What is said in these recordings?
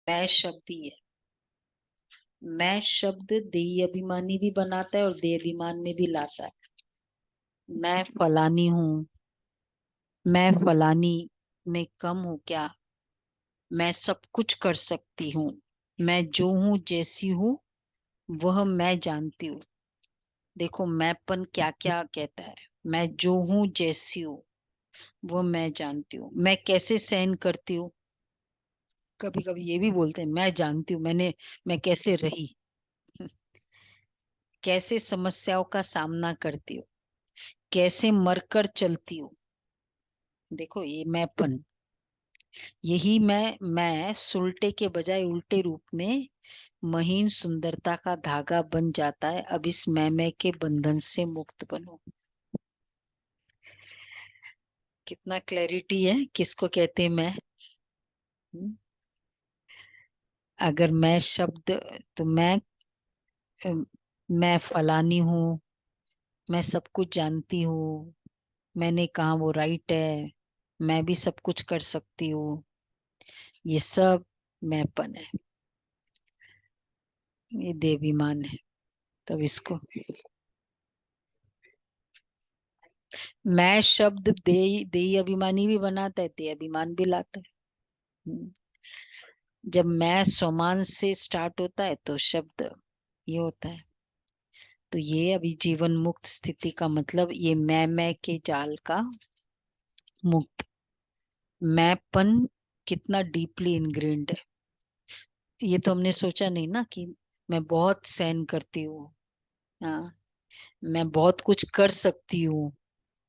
मैं शब्द ही है। मैं शब्द देही अभिमानी भी बनाता है और देह अभिमान में भी लाता है। मैं फलानी हूँ, मैं फलानी में कम हूँ क्या? मैं सब कुछ कर सकती हूँ, मैं जो हूँ जैसी हूँ वह मैं जानती हूँ। देखो मैंपन क्या क्या कहता है। मैं जो हूँ जैसी हूँ वह मैं जानती हूँ। मैं कैसे सहन करती हूँ, कभी कभी ये भी बोलते हैं मैं जानती हूँ मैं कैसे रही। कैसे समस्याओं का सामना करती हूँ, कैसे मरकर चलती हूँ। देखो ये मैंपन, यही मैं सुलटे के बजाय उल्टे रूप में महीन सुंदरता का धागा बन जाता है। अब इस मैं के बंधन से मुक्त बनो। कितना क्लैरिटी है किसको कहते हैं मैं। हम्म? अगर मैं शब्द, तो अम, मैं फलानी हूँ, मैं सब कुछ जानती हूँ, मैंने कहा वो राइट है, मैं भी सब कुछ कर सकती हूँ, ये सब मैंपन है, ये देवीमान है। तब इसको मैं शब्द देही अभिमानी भी बनाता है, देह अभिमान भी लाता है। हम्म, जब मैं स्वमान से स्टार्ट होता है तो शब्द ये होता है। तो ये अभी जीवन मुक्त स्थिति का मतलब ये मैं के जाल का मुक्त। मैंपन कितना डीपली इनग्रेन्ड है। ये तो हमने सोचा नहीं ना कि मैं बहुत सहन करती हूँ, हाँ, मैं बहुत कुछ कर सकती हूँ,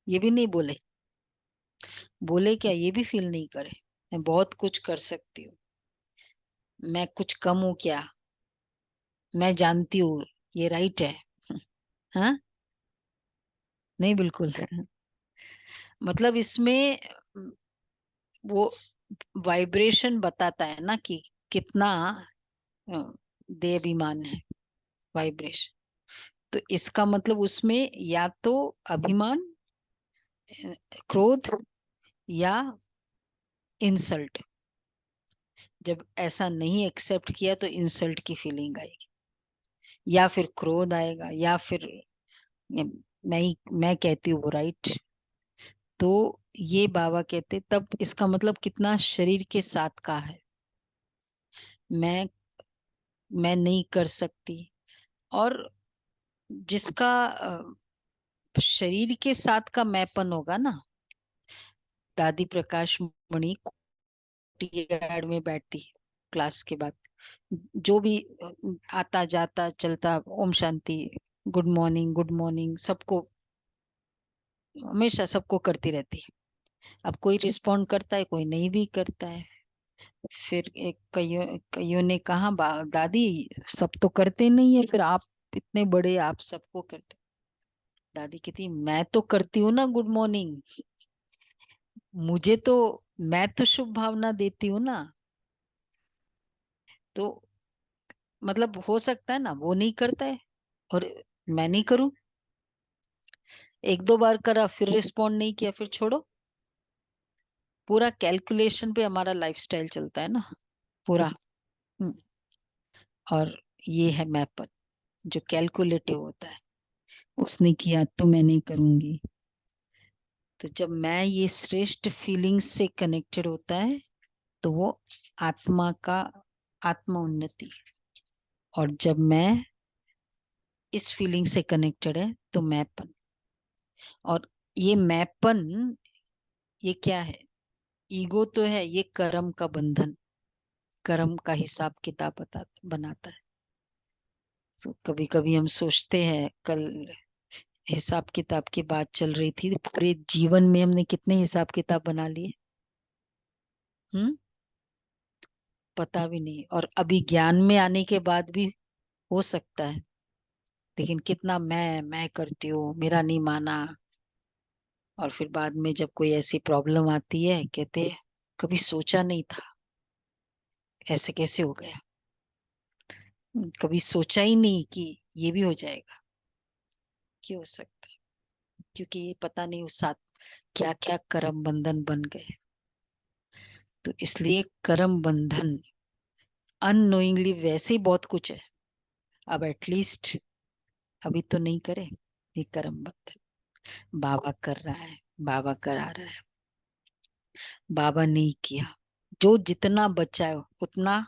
ये भी नहीं बोले। बोले क्या, ये भी फील नहीं करे। मैं बहुत कुछ कर सकती हूँ, मैं कुछ कम हूँ क्या? मैं जानती हूँ ये राइट है। हाँ, नहीं बिल्कुल। मतलब इसमें वो वाइब्रेशन बताता है ना कि कितना देहाभिमान है, वाइब्रेशन। तो इसका मतलब उसमें या तो अभिमान, क्रोध या इंसल्ट। जब ऐसा नहीं एक्सेप्ट किया तो इंसल्ट की फीलिंग आएगी, या फिर क्रोध आएगा, या फिर मैं कहती हूँ वो राइट। तो ये बाबा कहते तब इसका मतलब कितना शरीर के साथ का है। मैं मैं नहीं कर सकती। और जिसका शरीर के साथ का मैपन होगा ना, दादी प्रकाश मणि कुटियाड़ में बैठती है क्लास के बाद, जो भी आता जाता चलता ओम शांति, गुड मॉर्निंग सबको, हमेशा सबको करती रहती है। अब कोई रिस्पॉन्ड करता है, कोई नहीं भी करता है। फिर एक कईयों कईयों ने कहा, दादी सब तो करते नहीं है, फिर आप इतने बड़े आप सबको करते?" दादी कहती, मैं तो करती हूँ ना गुड मॉर्निंग, मुझे तो, मैं तो शुभ भावना देती हूँ ना। तो मतलब हो सकता है ना वो नहीं करता है और मैं नहीं करूं। एक दो बार करा फिर रिस्पॉन्ड नहीं किया, फिर छोड़ो। पूरा कैलकुलेशन पे हमारा लाइफस्टाइल चलता है ना, पूरा। हम्म, और ये है मैपर जो कैलकुलेटिव होता है। उसने किया तो मैं नहीं करूंगी। तो जब मैं ये श्रेष्ठ फीलिंग से कनेक्टेड होता है तो वो आत्मा का आत्म उन्नति। और जब मैं इस फीलिंग से कनेक्टेड है तो मैपन। और ये मैपन, ये क्या है? ईगो तो है, ये कर्म का बंधन, कर्म का हिसाब किताब बनाता है। तो कभी कभी हम सोचते हैं, कल हिसाब किताब की बात चल रही थी, पूरे जीवन में हमने कितने हिसाब किताब बना लिए, हम्म, पता भी नहीं। और अभी ज्ञान में आने के बाद भी हो सकता है, लेकिन कितना मैं करती हूँ, मेरा नहीं माना। और फिर बाद में जब कोई ऐसी प्रॉब्लम आती है, कहते कभी सोचा नहीं था, ऐसे कैसे हो गया। कभी सोचा ही नहीं कि ये भी हो जाएगा, क्यों हो सकता है? क्योंकि ये पता नहीं उस साथ क्या क्या कर्म बंधन बन गए। तो इसलिए कर्म बंधन अननोइंगली वैसे ही बहुत कुछ है, अब एटलीस्ट अभी तो नहीं करे, ये कर्म मत। बाबा कर रहा है, बाबा करा रहा है, बाबा नहीं किया, जो जितना बचा है उतना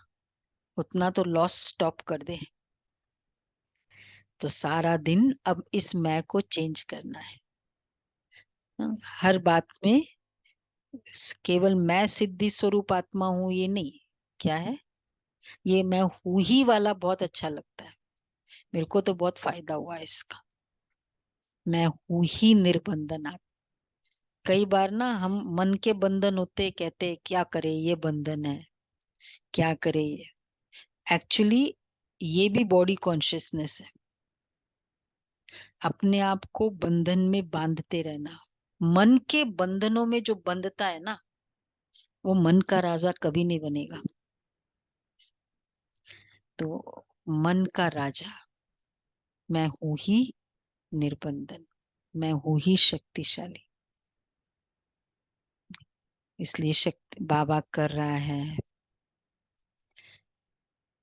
उतना तो लॉस स्टॉप कर दे। तो सारा दिन अब इस मैं को चेंज करना है। हर बात में केवल मैं सिद्धि स्वरूप आत्मा हूं ये नहीं, क्या है ये मैं हूं ही वाला बहुत अच्छा लगता है, मेरे को तो बहुत फायदा हुआ है इसका। मैं हूं ही निर्बंधन आत्मा। कई बार ना हम मन के बंधन होते, कहते क्या करे ये बंधन है, क्या करे ये। एक्चुअली ये भी बॉडी कॉन्शियसनेस है, अपने आप को बंधन में बांधते रहना। मन के बंधनों में जो बंधता है ना, वो मन का राजा कभी नहीं बनेगा। तो मन का राजा मैं हूं ही निर्बंधन, मैं हूं ही शक्तिशाली। इसलिए शक्ति बाबा कर रहा है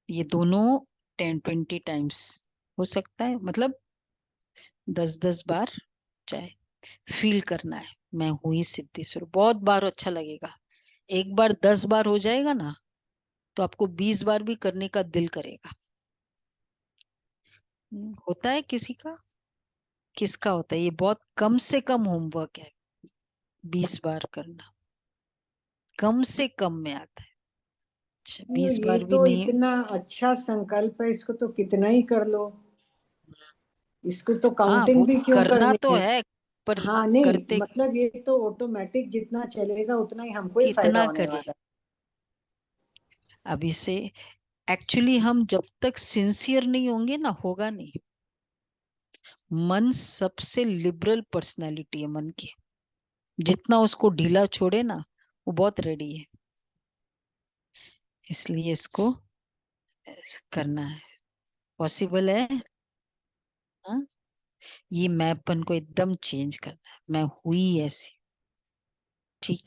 ये दोनों 10-20 टाइम्स हो सकता है, मतलब 10-10 बार चाहे फील करना है। मैं हूं ही सिद्धि स्वरूप, बहुत बार अच्छा लगेगा। एक बार 10 बार हो जाएगा ना, तो आपको 20 बार भी करने का दिल करेगा। होता है किसी का, किसका होता है, ये बहुत कम से कम होमवर्क है, 20 बार करना कम से कम में आता है। अच्छा, बीस ये बार भी तो नहीं। इतना अच्छा संकल्प है, इसको तो कितना ही कर लो, इसको तो हाँ काउंटिंग वो भी क्यों करना करनी तो है। है, पर हाँ नहीं, करते मतलब ये तो ऑटोमेटिक जितना चलेगा उतना ही हमको ही फायदा कितना होने करे वाला अभी से। एक्चुअली हम जब तक सिंसियर नहीं होंगे ना, होगा नहीं। मन सबसे लिबरल पर्सनालिटी है मन की, जितना उसको ढीला छोड़े ना वो बहुत रेडी है। इसलिए इसको करना है, पॉसिबल है। हाँ? ये मैपन को एकदम चेंज करना है, मैं हुई ऐसी। ठीक।